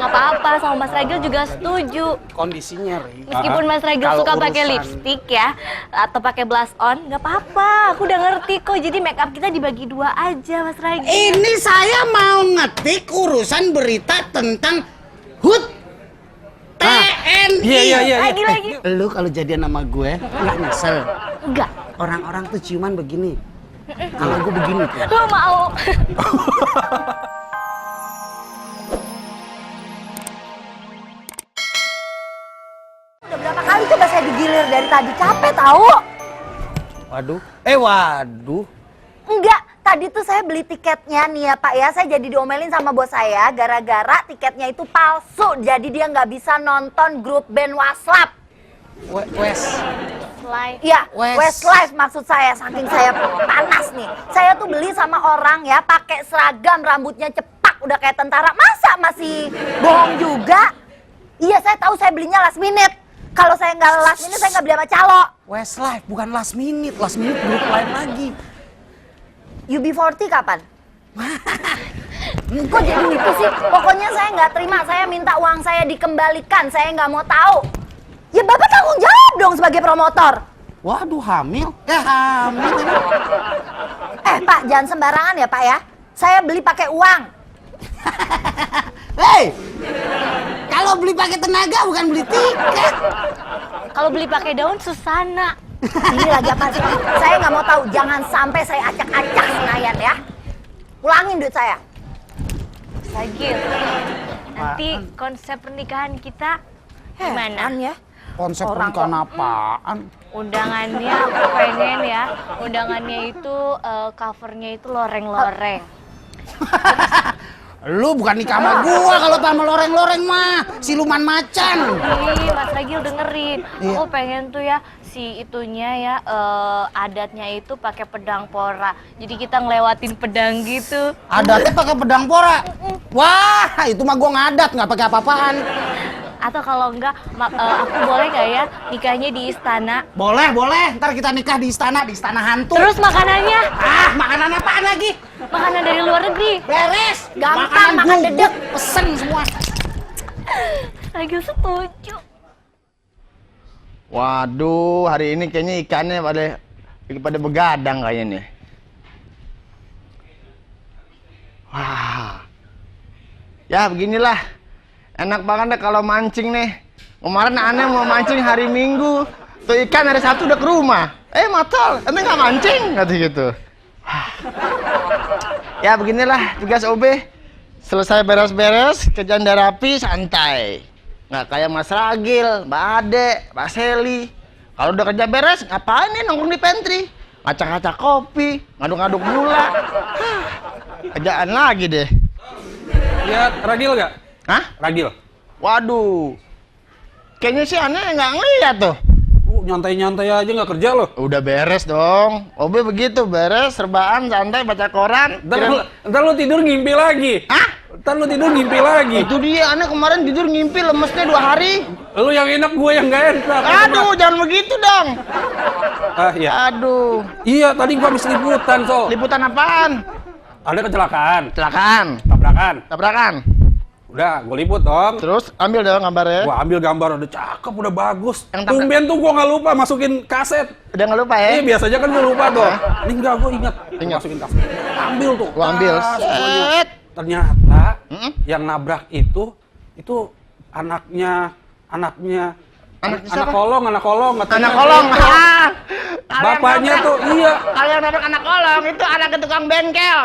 nggak apa-apa, sama Mas Ragil juga setuju. Kondisinya, Ri. Meskipun Mas Ragil suka pakai lipstick ya, atau pakai blush on, nggak apa-apa. Aku udah ngerti kok. Jadi make up kita dibagi 2 aja, Mas Ragil. Ini saya mau ngetik urusan berita tentang HUT TNI. Iya. Lagi. Lu kalau jadian sama gue nggak nyesel? Enggak. Orang-orang tuh ciuman begini. Kalau gue begini tuh. Lu mau. Udah berapa kali coba saya digilir dari tadi, capek tahu? Waduh. Waduh. Enggak, tadi tuh saya beli tiketnya nih ya Pak ya, saya jadi diomelin sama bos saya gara-gara tiketnya itu palsu, jadi dia nggak bisa nonton grup band Westlife. Iya, Westlife maksud saya, saking saya panas nih. Saya tuh beli sama orang ya, pakai seragam, rambutnya cepak, udah kayak tentara, masa masih bohong juga? Iya, saya tahu saya belinya last minute. Kalau saya nggak last minute, saya nggak beli sama calo. Westlife bukan last minute grup lain lagi. UB40 kapan? Kok jadi gitu sih? Pokoknya saya nggak terima, saya minta uang saya dikembalikan, saya nggak mau tahu. Ya Bapak tanggung jawab dong sebagai promotor. Waduh, hamil? Hamil ini. Pak, jangan sembarangan ya Pak ya. Saya beli pakai uang. Hei! Kalau beli pakai tenaga bukan beli tiket. Kalau beli pakai daun Susana. Ini lagi apa sih? Saya nggak mau tahu. Jangan sampai saya acak-acak Senayan ya. Pulangin duit saya. Ragil, nanti konsep pernikahan kita gimana? Ya? Konsep Orang pernikahan kok- apaan? Undangannya aku pengen ya, undangannya itu covernya itu loreng-loreng. Lu bukan nikah sama gua kalau sama loreng-loreng mah, siluman macan. Ih, Mas Ragil dengerin. Iya. Aku pengen tuh ya si itunya ya adatnya itu pakai pedang pora. Jadi kita ngelewatin pedang gitu. Adatnya pakai pedang pora. Wah, itu mah gua ngadat, nggak pakai apa-apaan. Atau kalau enggak aku boleh nggak ya nikahnya di istana? Boleh. Ntar kita nikah di istana hantu. Terus makanannya Makanan apaan lagi? makanan dari luar negeri. Beres. Gampang, makan guguk, dedek. pesen semua. Ragil setuju. Waduh, hari ini kayaknya ikannya pada begadang kayaknya nih. Wah. Ya beginilah. Enak banget deh kalau mancing nih. Kemarin aneh mau mancing hari Minggu. Tuh ikan hari Sabtu udah ke rumah. Matol, ente nggak mancing? Kata gitu. Wah. Ya beginilah tugas OB. Selesai beres-beres, kerjaan udah rapi, santai. Nggak kayak Mas Ragil, Mbak Ade, Mbak Seli. Kalau udah kerja beres, ngapain nih nongkrong di pantry? Ngacak-ngacak kopi, ngaduk-ngaduk gula. Kerjaan lagi deh. Lihat Ragil nggak? Hah? Ragil. Waduh. Kayaknya sih aneh nggak ngeliat tuh. Nyantai-nyantai aja nggak kerja loh. Udah beres dong. OB begitu, beres, rebahan, santai, baca koran. Ntar lu tidur ngimpi lagi. Hah? Ntar lu tidur ngimpi lagi. Itu dia, aneh kemarin tidur ngimpi lemesnya 2 hari. Lu yang enak, gue yang nggak enak. Aduh, jangan begitu dong. Iya. Aduh. Iya, tadi gua habis liputan, Sol. Liputan apaan? Ada kecelakaan, Kecelakaan. tabrakan. Udah, Gue liput dong. terus ambil dong gambarnya. Gua ambil gambar, udah cakep, udah bagus. Yang tabrak- Tumben tuh gua nggak lupa masukin kaset. Udah nggak lupa ya? Biasanya kan gua lupa tuh. Ini enggak, gua ingat. Ingat. Masukin kaset. Ambil tuh. Gua ambil. Semuanya. Set. Ternyata Mm-mm. yang nabrak itu anaknya Anak anak siapa? kolong katanya. Anak kolong. Itu. Ah. Bapaknya tuh iya. Kalau yang nabrak anak kolong itu anak tukang bengkel.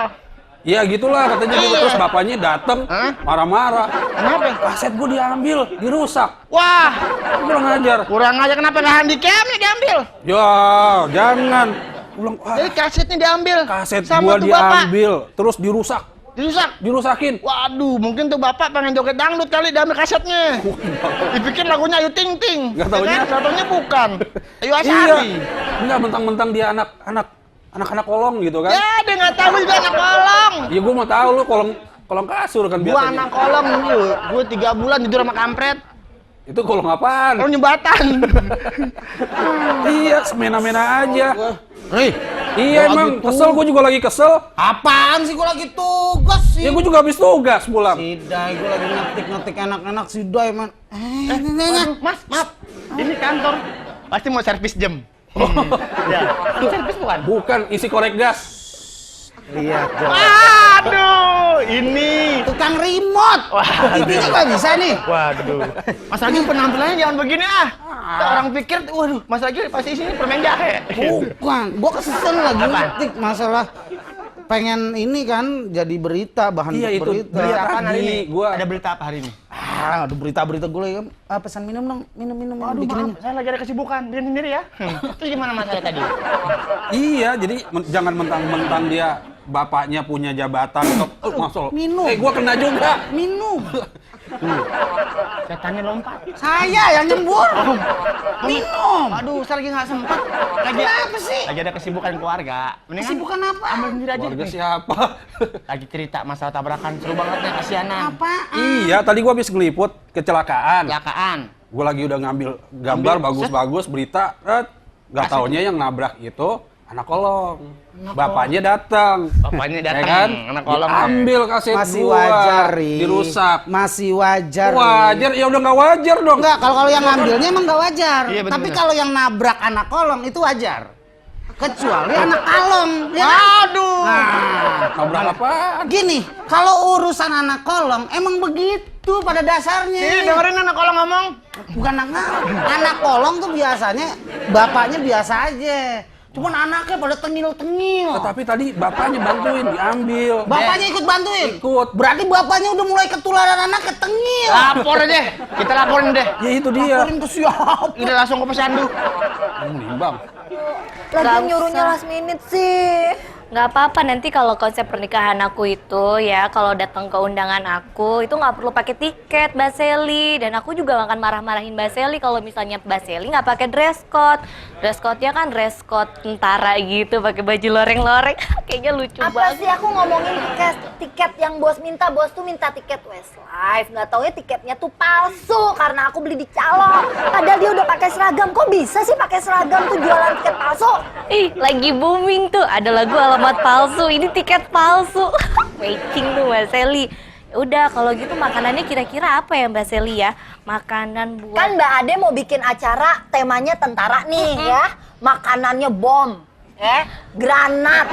Iya gitulah katanya gitu. Iya. Terus bapaknya dateng Hah? marah-marah. Kenapa? Kaset gua diambil, dirusak. Wah, Kurang ajar. kurang aja kenapa nggak handycamnya diambil? Ya, jangan. Ulang, Jadi kasetnya diambil. kaset sama gua tuh bapak. diambil, terus dirusak. Dirusakin. Waduh, mungkin tuh bapak pengen joget dangdut kali diambil kasetnya. Dipikir lagunya Ayu Ting Ting. Nggak taunya. Nggak taunya bukan. Ayu Iya. Asari. Enggak mentang-mentang dia anak-anak kolong gitu kan. Ya, dia nggak tahu juga anak kolong. Ya gua mau tahu lu kolong kasur kan Gua biasanya. anak kolong nih, gua 3 bulan tidur sama kampret. Itu kolong apaan? Kolong jembatan. Iya, semena-mena aja. Hei, Iya Gua emang lagi kesel, gue juga lagi kesel. Apaan sih, gue lagi tugas sih. Ya gue juga habis tugas pulang. Si Dai, gue lagi ngetik enak-enak si Dai, man. Waduh, Mas, maaf. Ini kantor. Pasti mau servis jam. Ya, servis bukan? Bukan, isi korek gas. Lihat, Jo. Aduh, ini. Tukang remote. TV-nya nggak bisa nih. Waduh. Mas Ragil penampilannya jangan begini ah. Orang pikir, waduh, Mas Ragil pasti isinya permen jahe. Bukan, gue kesel lagi Apa? ngetik masalah pengen ini kan jadi berita, bahan Iya, itu berita. Berita apa hari Tadi ini? gua- Ada berita apa hari ini? Ada berita-berita gue lagi. Pesan minum dong, minum. Aduh, bikinin. maaf, saya lagi ada kesibukan. Dia sendiri ya. Terus gimana masalah tadi? Iya, jadi jangan mentang-mentang dia bapaknya punya jabatan atau masuk. Minum. Gue kena juga. Minum. Setannya lompat. Saya yang nyembur. Minum. Aduh, saya lagi nggak sempet. Kenapa sih? Lagi ada kesibukan keluarga. Mendingan Kesibukan apa? ambil sendiri aja. Keluarga siapa? Lagi cerita masalah tabrakan seru banget nih, kasihanan. Apaan? Iya, tadi gue habis ngeliput kecelakaan. Kecelakaan. Gue lagi udah ngambil gambar Ambil, bagus-bagus, berita. Nggak taunya yang nabrak itu anak kolong. Bapaknya datang. Bapaknya Ya datang, kan? anak kolong. Ambil kaset Masih gua, wajar, Ri. dirusak. Masih wajar. Ri. Wajar, ya udah nggak wajar dong. Enggak, kalau yang ngambilnya emang nggak wajar. Iya, bener, Tapi bener. kalau yang nabrak anak kolong itu wajar. Kecuali anak kalong, ya kan? Aduh. Nah, Nabrak apaan? gini, kalau urusan anak kolong emang begitu pada dasarnya. Dengerin anak kolong ngomong. Bukan anak kolong tuh biasanya bapaknya biasa aja. Cuman anaknya pada tengil-tengil. Tetapi tadi bapaknya bantuin, diambil. Bapaknya ikut bantuin? Ikut. Berarti bapaknya udah mulai ketularan anaknya tengil. Lapor aja. Kita laporin deh. Ya itu dia. Laporin ke siapa? Kita langsung ke posyandu. Menimbang. Nggak Lagi nyuruhnya usah. last minute sih. Nggak apa-apa, nanti kalau konsep pernikahan aku itu ya, kalau datang ke undangan aku itu nggak perlu pakai tiket Mbak Seli, dan aku juga nggak akan marah-marahin Mbak Seli kalau misalnya Mbak Seli nggak pakai dress code. Dress code-nya kan dress code tentara gitu, pakai baju loreng-loreng. Kayaknya lucu Apa banget. sih aku ngomongin tiket yang bos minta, bos tuh minta tiket Westlife. Nggak taunya tiketnya tuh palsu karena aku beli di calo. Padahal dia udah pakai seragam. Kok bisa sih pakai seragam tuh jualan tiket palsu? Ih, lagi booming tuh, ada lagu alamat palsu, ini tiket palsu. Matching tuh Mbak Seli. Udah, kalau gitu makanannya kira-kira apa ya Mbak Seli ya? Makanan buat... Kan Mbak Ade mau bikin acara temanya tentara nih ya. Makanannya bom, granat,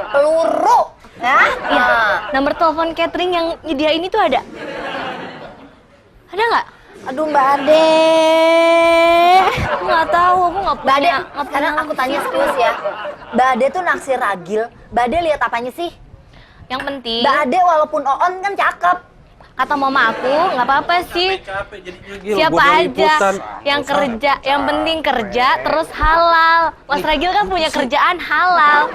peluru, ya. Iya, nomor telepon catering yang nyediain itu ada? Ada nggak? Aduh Mbak Ade. Aku nggak tahu, aku nggak Mbak Ade, punya. nggak punya sekarang aku tanya langsung. serius ya. Mbak Ade tuh naksir Ragil. Mbak Ade lihat apanya sih? Yang penting, Mbak Ade walaupun Oon kan cakep. kata mama aku nggak apa-apa sih. Capek jadinya Gil. Siapa Gua aja liputan. yang kerja, yang penting kerja terus halal. Mas Ragil kan punya kerjaan halal.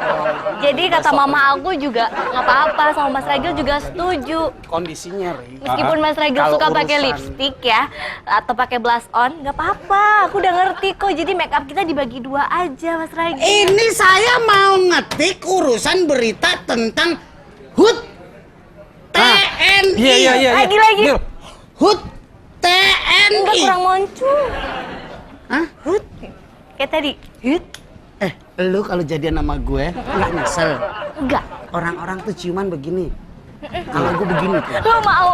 Jadi kata mama aku juga nggak apa-apa, sama Mas Ragil juga setuju. Kondisinya, Ri. Meskipun Mas Ragil Kalau suka pakai urusan- lipstick ya, atau pakai blush on, nggak apa-apa. Aku udah ngerti kok. Jadi make up kita dibagi dua aja, Mas Ragil. Ini saya mau ngetik urusan berita tentang HUT TNI. Iya. Lagi. Gil, HUT TNI. Enggak, kurang muncul. Hah? HUT? Kayak tadi. Hut? Lu kalau jadian sama gue nggak nyesel. Enggak. Orang-orang tuh ciuman begini. Kalau gue begini tuh. Lu mau.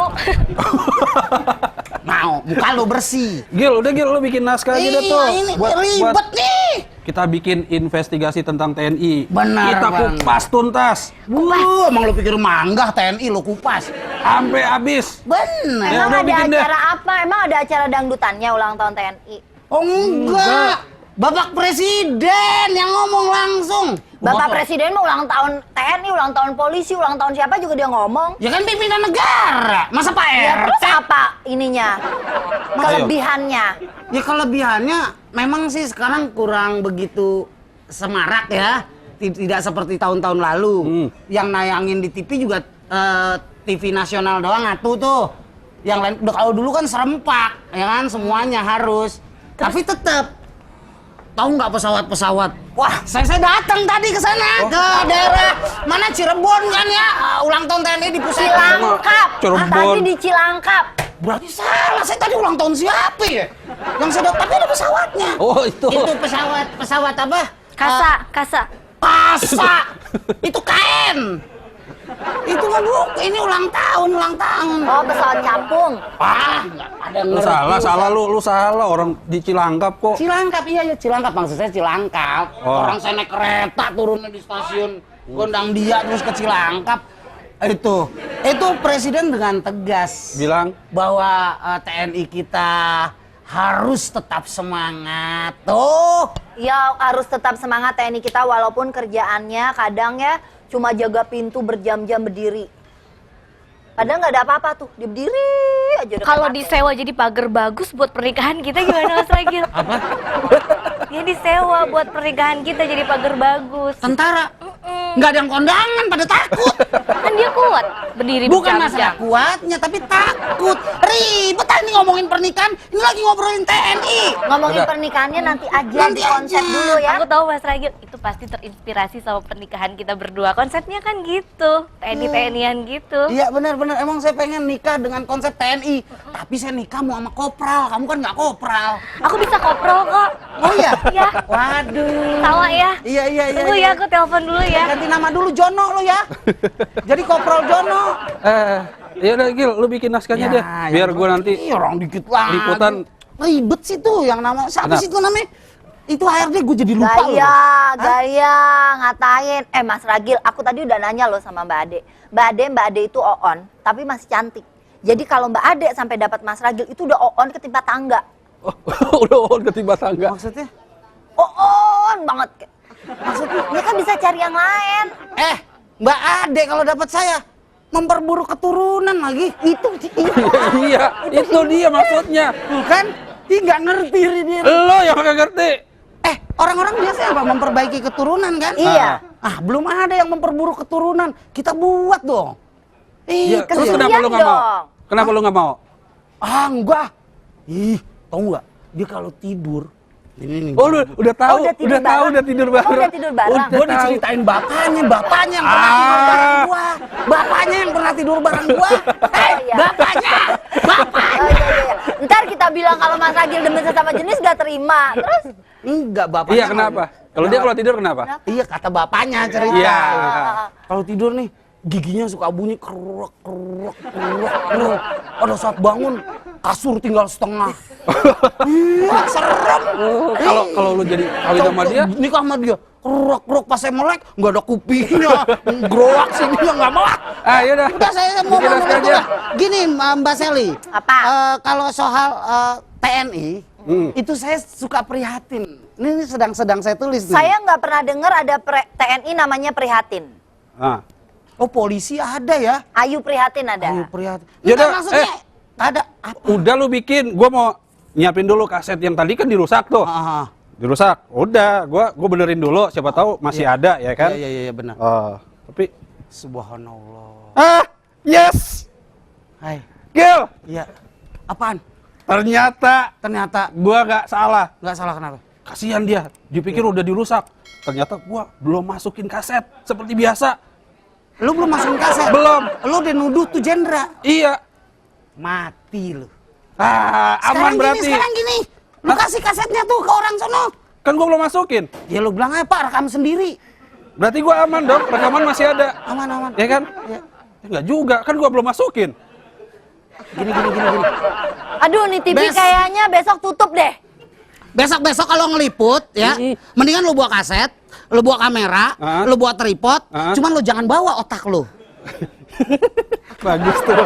Mau, muka lu bersih. Gil, udah Gil, lu bikin naskah aja deh tuh. Ini ribet nih. Kita bikin investigasi tentang TNI. Benar, Kita Bang. kupas tuntas. Emang lu pikir manggah TNI lu kupas? Sampai habis. Bener. Ya Emang udah, ada bikin deh. acara apa? Emang ada acara dangdutannya ulang tahun TNI? Oh enggak. Bapak Presiden yang ngomong langsung. Bapak Presiden mau ulang tahun TNI, ulang tahun polisi, ulang tahun siapa juga dia ngomong. Ya kan pimpinan negara. Masa Pak Ya terus RT? apa ininya? Kelebihannya? Ya kelebihannya memang sih sekarang kurang begitu semarak ya. Tidak seperti tahun-tahun lalu. Yang nayangin di TV juga TV nasional doang atuh tuh. Yang lain udah, kalau dulu kan serempak, ya kan semuanya harus. Tapi tetap tahu nggak pesawat-pesawat? Wah, saya datang tadi ke sana ke daerah mana Cirebon kan ya, ulang tahun TNI di pusat. Cilangkap. Cirebon. Tadi di Cilangkap. Berarti salah, saya tadi ulang tahun siapa ya? Yang saya dapat tapi ada pesawatnya. Oh, itu. Itu pesawat apa? Kasa. Kasa. Itu kain. Itu mah Bu, ini ulang tahun. Oh, pesawat capung. Nggak ada yang Lu ngerti. salah lu salah, orang di Cilangkap kok. Cilangkap, iya ya Cilangkap, maksud saya Cilangkap. Oh. Orang saya naik kereta turunnya di stasiun Gondang Dia terus ke Cilangkap. Itu presiden dengan tegas Bilang, bahwa TNI kita harus tetap semangat. Tuh. Ya harus tetap semangat TNI kita walaupun kerjaannya kadang ya cuma jaga pintu berjam-jam berdiri. Padahal nggak ada apa-apa tuh, dia berdiri aja. udah Kalau kayak disewa jadi pagar bagus buat pernikahan kita gimana Mas Ragil? Apa? Dia disewa buat pernikahan kita jadi pagar bagus. Tentara. Nggak ada yang kondangan, pada takut. Kan dia kuat berdiri Bukan masalah berjam-jam. kuatnya, tapi takut. Ribet ini ngomongin pernikahan, ini lagi ngobrolin TNI. ngomongin pernikahannya nanti aja Nanti di konsep aja. dulu ya. Aku tahu Mas Ragil itu pasti terinspirasi sama pernikahan kita berdua. Konsepnya kan gitu, TNI-TNIan gitu. Iya benar-benar, emang saya pengen nikah dengan konsep TNI. Tapi saya nikah mau sama kopral, kamu kan nggak kopral. Aku bisa koprol kok. Oh iya? Iya. Waduh. Tawa ya. Iya. Tunggu ya, aku telepon dulu ya. Ganti nama dulu Jono lo ya. Jadi kopral Jono. ya udah Gil, lu bikin naskahnya deh. Biar gua nanti Iya, orang dikit lagi. liputan. Ribet sih tuh yang nama, siapa Kenapa? sih itu namanya? Itu HRD gue jadi lupa loh. Gaya, ngatain. Mas Ragil, aku tadi udah nanya loh sama Mbak Ade. Mbak Ade itu oon, tapi masih cantik. Jadi kalau Mbak Ade sampai dapat Mas Ragil itu udah oon ketimpa tangga. Udah ketimpa tangga. Maksudnya? Oon banget. Maksudnya dia kan bisa cari yang lain. Mbak Ade kalau dapat saya memperburuk keturunan lagi. Itu Iya, itu dia maksudnya. Bukan? Ih, nggak ngerti dia. Lo yang kagak ngerti. Orang-orang biasanya apa? Memperbaiki keturunan kan? Iya. Belum ada yang memperburuk keturunan. Kita buat dong. Iya, Kan terus ya. kenapa lu nggak mau? dong. Kenapa lu nggak mau? Enggak. Tau nggak? Dia kalau tidur, ini nih. Oh, lu udah tahu, udah tidur udah tahu, bareng. udah tidur Oh, bareng. udah tidur bareng. Udah Gue tahu. diceritain bapaknya yang pernah tidur bareng gua. Bapaknya yang pernah tidur bareng gua. Iya. Bapaknya. Oh, iya. Ntar kita bilang kalau Mas Ragil demen sesama jenis gak terima. Terus Enggak, bapaknya. Iya, kenapa? Kalau dia kalau tidur kenapa? Iya, kata bapaknya cerita. Iya. Kalau tidur nih, giginya suka bunyi keruk. Pada saat bangun, kasur tinggal setengah. Iya, serem. Kalau lu jadi kawin sama dia, Nikah sama dia, keruk pas saya melek, nggak ada kupingnya. Groak sininya nggak melek. yaudah. Udah saya mau Bikin ngomong naskah itu aja. lah. Gini Mbak Sally. Apa? Kalau soal TNI, itu saya suka prihatin. Ini sedang saya tulis nih. saya nggak pernah dengar ada TNI namanya Prihatin. Ah. Oh, polisi ada ya? Ayu Prihatin ada. Ayo prihatin. Yaudah, Enggak, maksudnya ada apa? Udah lu bikin, gua mau nyiapin dulu kaset yang tadi kan dirusak tuh. Dirusak. Udah, gua benerin dulu, siapa tahu masih ada ya kan? Iya benar. Oh, tapi Subhanallah. yes. Hai. Gil, Iya. Apaan? ternyata gua nggak salah. Nggak salah kenapa? Kasihan dia, dipikir udah dirusak. Ternyata gua belum masukin kaset seperti biasa. Lu belum masukin kaset? Belum. Lu udah nuduh tuh Jendra. Iya. Mati lu. Aman berarti. Sekarang gini. Lu kasih kasetnya tuh ke orang sono. Kan gua belum masukin. Ya lu bilang aja, Pak, rekam sendiri. Berarti gua aman dong, rekaman masih ada. Aman. Ya kan? Iya. Enggak juga, kan gua belum masukin. Gini. Aduh, nih TV kayaknya besok tutup deh. Besok kalau ngeliput ya, mendingan lu bawa kaset, lu bawa kamera, lu bawa tripod, cuman lu jangan bawa otak lu. Bagus tuh.